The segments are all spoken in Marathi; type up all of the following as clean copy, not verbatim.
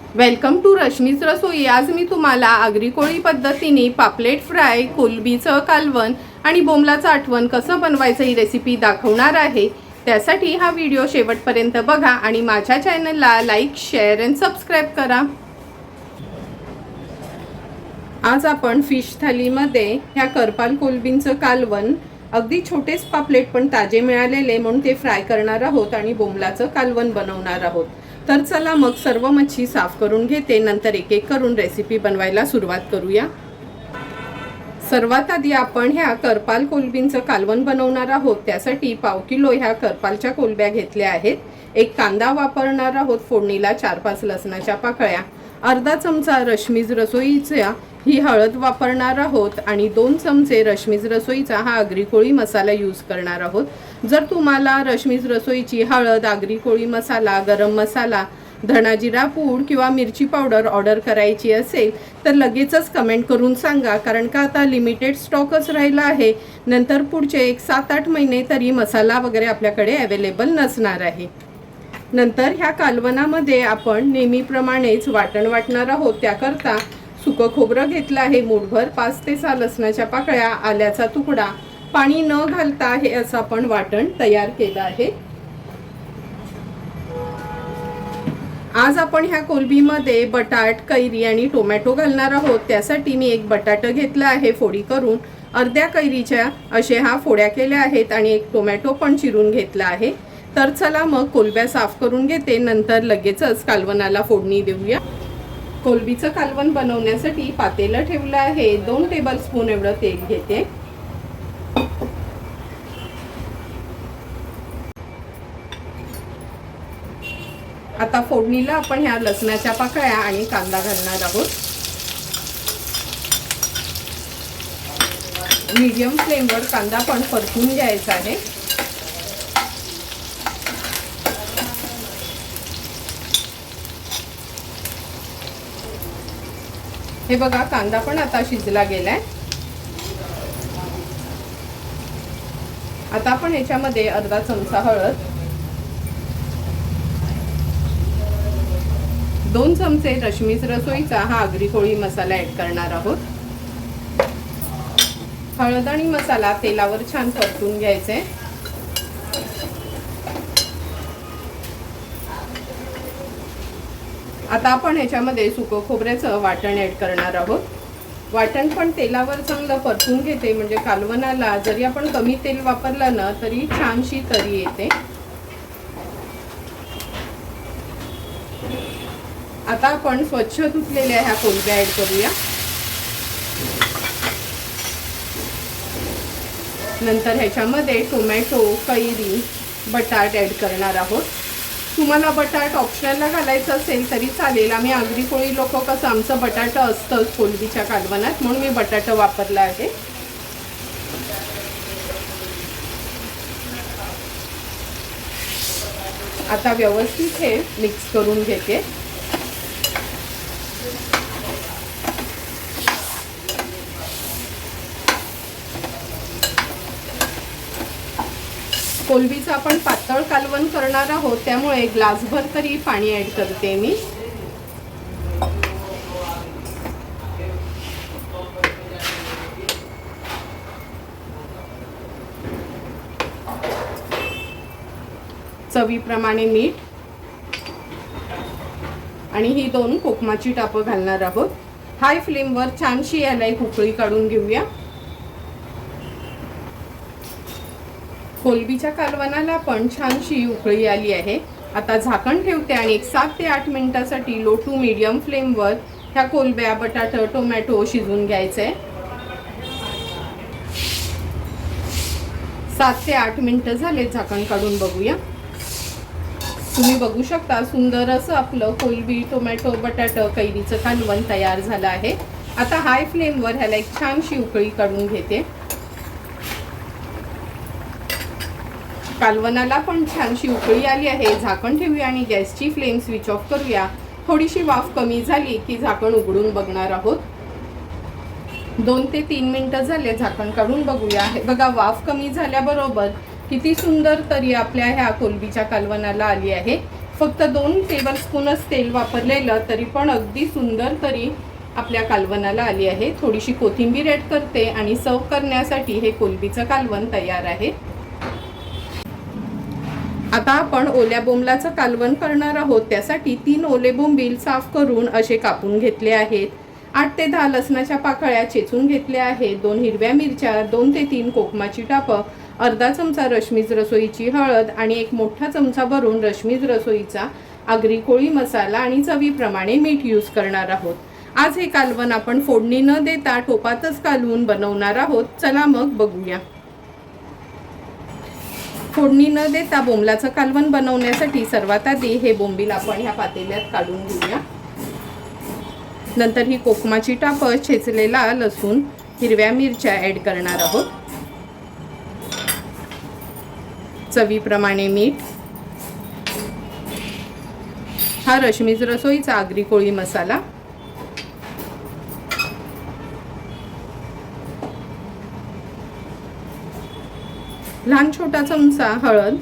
वेलकम टू रश्मीज रसोई। आज मी तुम्हाला आगरी कोळी पद्धतीने पापलेट फ्राय, कोलंबीचं कालवण आणि बोंबलाचं आठवण कसं बनवायचं ही रेसिपी दाखवणार आहे। त्यासाठी हा व्हिडिओ शेवटपर्यंत बघा आणि माझ्या चॅनलला लाईक, शेअर आणि सबस्क्राइब करा। आज आपण फिश थालीमध्ये ह्या करपाल कोलंबीचं कालवण, अगदी छोटेच पापलेट पण ताजे मिळालेले म्हणून ते फ्राय करणार आहोत आणि बोंबलाचं कालवण बनवणार आहोत। तर चला मग सर्व मच्छी साफ करून घेते, नंतर एक एक करून रेसिपी बनवायला सुरुवात करूया। सर्वात आधी आपण ह्या करपाल कोलंबीचं कालवण बनवणार आहोत। त्यासाठी पाव किलो ह्या करपालच्या कोलंब्या घेतल्या आहेत। एक कांदा वापरणार आहोत फोडणीला, 4-5 लसणाच्या पाकळ्या, अर्धा चमचा रश्मीज रसोईचा ही हळद वापरणार आहोत आणि 2 चमचे रश्मीज रसोईचा हा आगरी कोळी मसाला यूज करणार आहोत। जर तुम्हाला रश्मीज रसोईची हळद, आगरी कोळी मसाला, गरम मसाला, धना जिरा पूड किंवा मिरची पावडर ऑर्डर करायची असेल तर लगेचच कमेंट करून सांगा, कारण का आता लिमिटेड स्टॉकच राहिला आहे। नंतर पुढचे 1-7-8 महिने तरी मसाला वगैरे आपल्याकडे अवेलेबल नसणार आहे। नंतर ह्या कालवणामध्ये आपण नेहमीप्रमाणेच वाटण वाटणार आहोत। त्याकरता सुकं खोबरं घेतलं आहे मूठभर, 5 ते 6 लसणाच्या पाकळ्या, आल्याचा तुकडा, पाणी न घालता हे असं आपण वाटण तयार केलं आहे। आज आपण ह्या कोलंबीमध्ये बटाट, कैरी आणि टोमॅटो घालणार आहोत। त्यासाठी मी एक बटाटा घेतला आहे फोडी करून, अर्ध्या कैरीच्या असे हा फोड्या केल्या आहेत आणि एक टोमॅटो पण चिरून घेतला आहे। तर चला मग कोलंब्या साफ करून घेते, नंतर लगेचच कालवणाला फोडणी देऊया। कोलंबीचं कालवण बनवण्यासाठी पातेलं ठेवलं आहे। 2 टेबलस्पून एवढं तेल घेते। आता फोडणीला आपण ह्या लसणाच्या पाकळ्या आणि कांदा घालणार आहोत। मीडियम फ्लेमवर कांदा पण परतून घ्यायचा आहे। हे बघा, कांदा पण आता शिजला गेलाय। आता आपण याच्यामध्ये अर्धा चमचा हळद, 2 चमचे रश्मीज रसोईचा हा आगरी कोळी मसाला ऍड करणार आहोत। हळद आणि मसाला तेलावर छान परतून घ्यायचे। आता आपण ह्याच्यामध्ये सुकं खोबऱ्याचं वाटण ऍड करणार आहोत। वाटण पण तेलावर चांगलं परतून घेते, म्हणजे कालवणाला जरी आपण कमी तेल वापरलं ना तरी छानशी तरी येते। आता आपण स्वच्छ धुतलेल्या ह्या कोलंब्या ऍड करूया। नंतर ह्याच्यामध्ये टोमॅटो, कैरी, बटाट ऍड करणार आहोत। तुम्हाला बटाट ऑप्शनलला घालायचं असेल तरी चालेल। आम्ही आगरी कोळी लोक कसं आमचं बटाटा असतंच कोलंबीच्या कालवणात, म्हणून मी बटाटा वापरला आहे। आता व्यवस्थित हे मिक्स करून घेते। कोलंबीचं आपण पातळ कालवण करणार आहोत, त्यामुळे ग्लासभर तरी पाणी ऍड करते मी। चवीप्रमाणे मीठ आणि ही 2 कोकमाची टापं घालणार आहोत। हाय फ्लेमवर छानशी याला एक उकळी काढून घेऊया। कोलंबीच्या कालवणाला पण छानशी उकळी आली आहे। आता झाकण ठेवते आणि 7 ते 8 मिनिटांसाठी लो टू मीडियम फ्लेमवर ह्या कोलंब्या, बटाटा, टोमॅटो शिजून घ्यायचे। 7 ते 8 मिनिटं झाले, झाकण काढून बघूया। तुम्ही बघू शकता सुंदर असं आपलं कोलंबी, टोमॅटो, बटाटा, कैरीचं कालवण तयार झालं आहे। आता हाय फ्लेमवर ह्याला एक छानशी उकळी काढून घेते। कालवणाला पण छानशी उकळी आली आहे। झाकण ठेवूया आणि गॅसची फ्लेम स्विच ऑफ करूया। थोडीशी वाफ कमी झाली की झाकण उघडून बघणार आहोत। 2 ते 3 मिनिटं झाले, झाकण काढून बघूया। हे बघा, वाफ कमी झाल्याबरोबर किती सुंदर तरी आपल्या ह्या कोलंबीच्या कालवणाला आली आहे। फक्त 2 टेबलस्पूनच तेल वापरलेलं तरी पण अगदी सुंदर तरी आपल्या कालवणाला आली आहे। थोडीशी कोथिंबीर ॲड करते आणि सर्व करण्यासाठी हे कोलंबीचं कालवण तयार आहे। आता आपण ओल्या बोंबलाचं कालवण करणार आहोत। त्यासाठी 3 ओले बोंबील साफ करून असे कापून घेतले आहेत। 8 ते 10 लसणाच्या पाकळ्या चेचून घेतल्या आहेत। 2 हिरव्या मिरच्या, 2 ते 3 कोकमाची टापं, अर्धा चमचा रश्मीज रसोईची हळद आणि 1 मोठा चमचा भरून रश्मीज रसोईचा आगरी कोळी मसाला आणि चवीप्रमाणे मीठ यूज करणार आहोत। आज हे कालवण आपण फोडणी न देता टोपातच कालवून बनवणार आहोत। चला मग बघूया। फोडणी न देता बोंबलाचं कालवण बनवण्यासाठी सर्वात आधी हे बोंबील आपण ह्या पातेल्यात काढून घेऊया। नंतर ही कोकमाची टापं, छेचलेला लसूण, हिरव्या मिरच्या ॲड करणार आहोत। चवीप्रमाणे मीठ, हा रश्मीज रसोईचा आगरी कोळी मसाला, लहान छोटा चमचा हळद,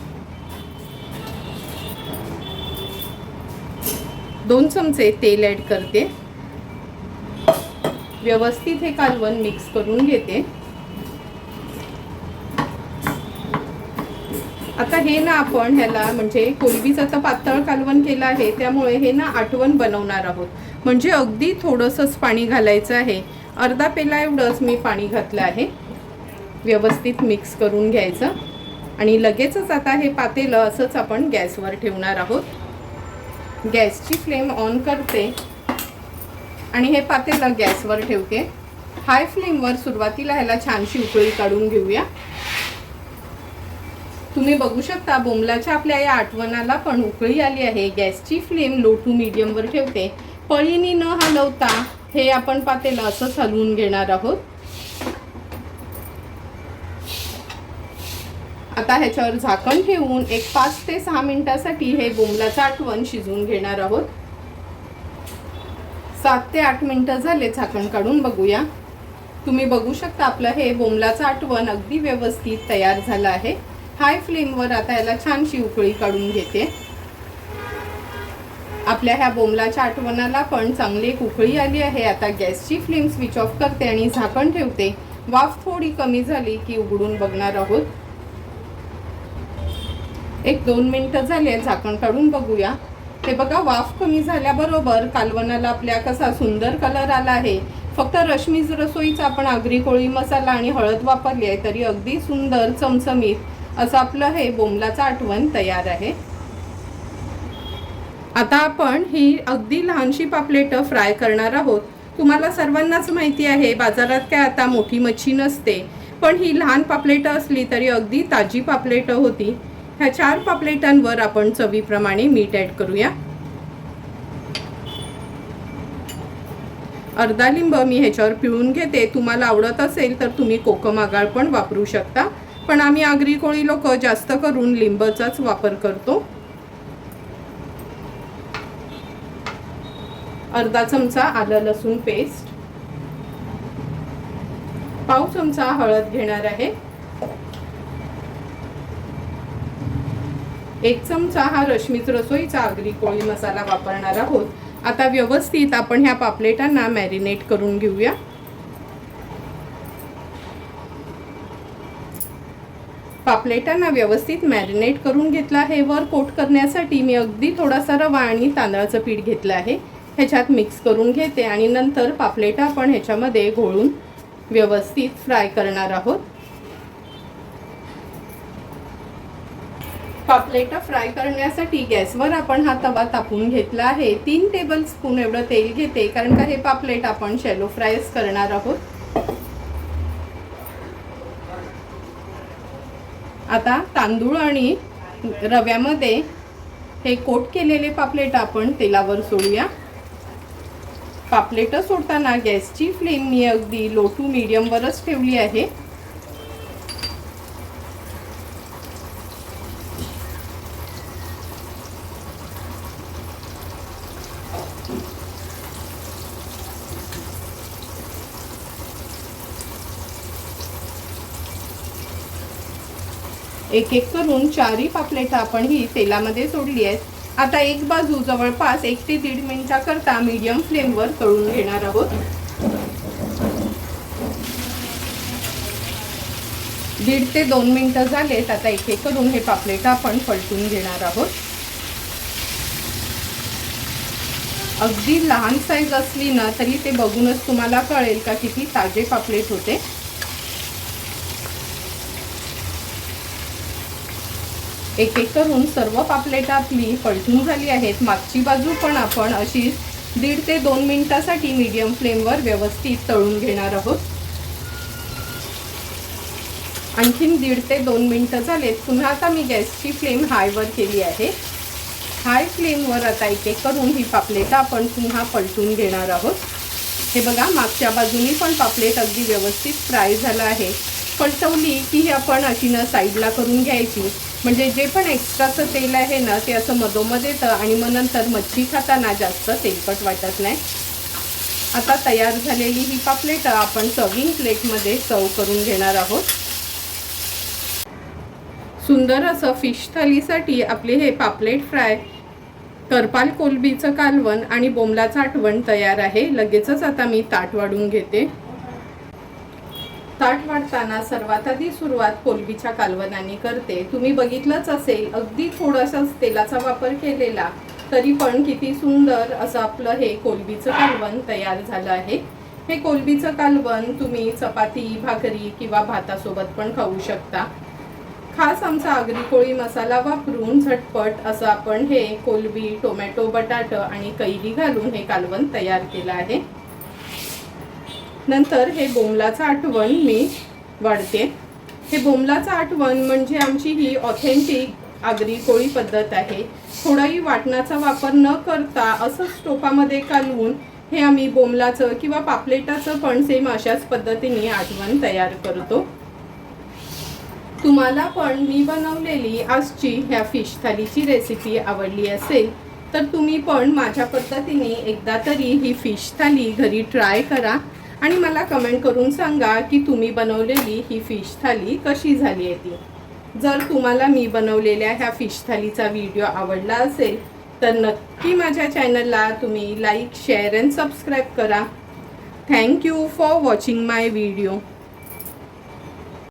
2 चमचे तेल ॲड करते। व्यवस्थित हे कालवण मिक्स करून घेते। आता हे ना आपण ह्याला म्हणजे कोलंबीचं तर पातळ कालवण केलं आहे, त्यामुळे हे ना आटवण बनवणार आहोत। म्हणजे अगदी थोडंसंच पाणी घालायचं आहे। अर्धा पेला एवढंच मी पाणी घातलं आहे। व्यवस्थित मिक्स करून घ्यायचं आणि लगेचच आता हे पातेलं असंच आपण गॅसवर ठेवणार आहोत। गॅसची फ्लेम ऑन करते आणि हे पातेलं गॅसवर ठेवते। हाय फ्लेमवर सुरुवातीला ह्याला छानशी उकळी काढून घेऊया। तुम्ही बघू शकता बोंबलाच्या आपल्या या आटवणाला पण उकळी आली आहे। गॅसची फ्लेम लो टू मीडियमवर ठेवते। पळीनी न हलवता हे आपण पातेलं असंच हलवून घेणार आहोत। आता ह्याच्यावर झाकण ठेवून एक 5 ते 6 मिनिटांसाठी हे बोंबलाचं आटवण शिजवून घेणार आहोत। 7 ते 8 मिनिटं झाले, झाकण काढून बघूया। तुम्ही बघू शकता आपलं हे बोंबलाचं आटवण अगदी व्यवस्थित तयार झालं आहे। हाय फ्लेमवर आता याला छानशी उकळी काढून घेते। आपल्या ह्या बोंबलाच्या आटवणाला पण चांगली एक उकळी आली आहे। आता गॅसची फ्लेम स्विच ऑफ करते आणि झाकण ठेवते। वाफ थोडी कमी झाली की उघडून बघणार आहोत। एक 2 मिनिटं झाले, झाकण काढून बघूया। हे बघा, वाफ कमी झाल्याबरोबर कालवणाला आपल्या कसा सुंदर कलर आला आहे। फक्त रश्मीज रसोईचा आपण आगरी कोळी मसाला आणि हळद वापरली आहे तरी अगदी सुंदर चमचमीत असं आपलं हे बोंबलाचं आटवण तयार आहे। आता आपण ही अगदी लहानशी पापलेट फ्राय करणार आहोत। तुम्हाला सर्वांनाच माहिती आहे बाजारात काय आता मोठी मच्छी नसते, पण ही लहान पापलेट असली तरी अगदी ताजी पापलेट होती। ह्या 4 पापलेटांवर आपण चवीप्रमाणे मीठ ॲड करूया। अर्धा लिंब मी ह्याच्यावर पिळून घेते। तुम्हाला आवडत असेल तर तुम्ही कोकम आगाळ पण वापरू शकता, पण आम्ही आगरी कोळी लोक जास्त करून लिंबाचाच वापर करतो। अर्धा चमचा आलं लसूण पेस्ट, पाव चमचा हळद घेणार आहे। 1 चमचा हा रश्मीज रसोईचा आगरी कोळी मसाला वापरणार आहोत। आता व्यवस्थित आपण ह्या पापलेटांना मॅरिनेट करून घेऊया। पापलेटांना व्यवस्थित मॅरिनेट करून घेतला आहे। वर कोट करण्यासाठी मी अगदी थोडासा रवा आणि तांदळाचं पीठ घेतलं आहे। ह्याच्यात मिक्स करून घेते आणि नंतर पापलेटा आपण ह्याच्यामध्ये घोळून व्यवस्थित फ्राय करणार आहोत। पापलेटा फ्राय करण्यासाठी गॅसवर आपण हा तवा तापून घेतला आहे। 3 टेबलस्पून एवढं तेल घेते, कारण का हे पापलेट आपण शॅलो फ्रायच करणार आहोत। आता तांदूळ आणि रव्यामध्ये हे कोट केलेले पापलेट आपण तेलावर सोडूया। पापलेट सोडताना गॅसची फ्लेम मी अगदी लो टू मीडियम वरच ठेवली आहे। एक एक करून 4 पापलेट आपण ही तेलामध्ये सोडली आहेत। आता एक बाजू जवळपास 1 ते 1.5 मिनिटाकरता मीडियम फ्लेमवर तळून घेणार आहोत। 1.5 ते 2 मिनिटं झालेत। आता एक एक करून हे पापलेट आपण पलटून घेणार आहोत। अगदी लहान साईज असली ना तरी ते बघूनच तुम्हाला कळेल का किती ताजे पापलेट होते। एक एक करून सर्व पापलेट आपली पलटून झाली आहेत। मागची बाजू पण आपण अशी 1.5 ते 2 मिनिटासाठी मीडियम फ्लेमवर व्यवस्थित तळून घेणार आहोत। आणखीन 1.5 ते 2 मिनिटं झालेत। पुन्हा आता मी गॅसची फ्लेम हायवर केली आहे। हाय फ्लेमवर आता एक एक करून ही पापलेट आपण पुन्हा पलटून घेणार आहोत। हे बघा, मागच्या बाजूनी पण पापलेट अगदी व्यवस्थित फ्राय झालं आहे। पलटवली की आपण अशी ना साईडला करून घ्यायची, म्हणजे जे पण एक्स्ट्राचं तेल आहे ना ते असं मधोमध येतं आणि मग नंतर मच्छी खाताना जास्त तेलकट वाटत नाही। आता तयार झालेली ही पापलेट आपण सर्विंग प्लेटमध्ये सर्व करून घेणार आहोत। सुंदर असं फिश थालीसाठी आपले हे पापलेट फ्राय, करपाल कोलंबीचं कालवण आणि बोंबलाचं आटवण तयार आहे। लगेचच आता मी ताट वाढून घेते। ताट वाढताना सर्वात आधी सुरुवात कोलंबीच्या कालवणाने करते। तुम्ही बघितलंच असेल, अगदी थोडासाच तेलाचा वापर केलेला तरी पण किती सुंदर असं आपलं हे कोलंबीचं कालवण तयार झालं आहे। हे कोलंबीचं कालवण तुम्ही चपाती, भाकरी किंवा भातासोबत पण खाऊ शकता। खास आमचा आगरी कोळी मसाला वापरून झटपट असं आपण हे कोलंबी, टोमॅटो, बटाटा आणि कैरी घालून हे कालवण तयार केलं आहे। नंतर हे बोंबलाचं आटवण मी वाढते। हे बोंबलाचं आटवण म्हणजे आमची ही ऑथेंटिक आगरी कोळी पद्धत आहे। थोडाही वाटणाचा वापर न करता असंच टोपामध्ये कालवून हे आम्ही बोंबलाचं किंवा पापलेटाचं पण सेम अशाच पद्धतीने आटवण तयार करतो। तुम्हाला पण मी बनवलेली आजची ह्या फिश थालीची रेसिपी आवडली असेल तर तुम्ही पण माझ्या पद्धतीने एकदा तरी ही फिश थाली घरी ट्राय करा आणि मला कमेंट करून सांगा की तुम्ही बनवलेली ही फिश थाली कशी झाली आहे ती। जर तुम्हाला मी बनवलेल्या ह्या फिश थालीचा व्हिडिओ आवडला असेल तर नक्की माझ्या चॅनलला तुम्ही लाईक, शेअर अँड सबस्क्राईब करा। Thank you for watching my video.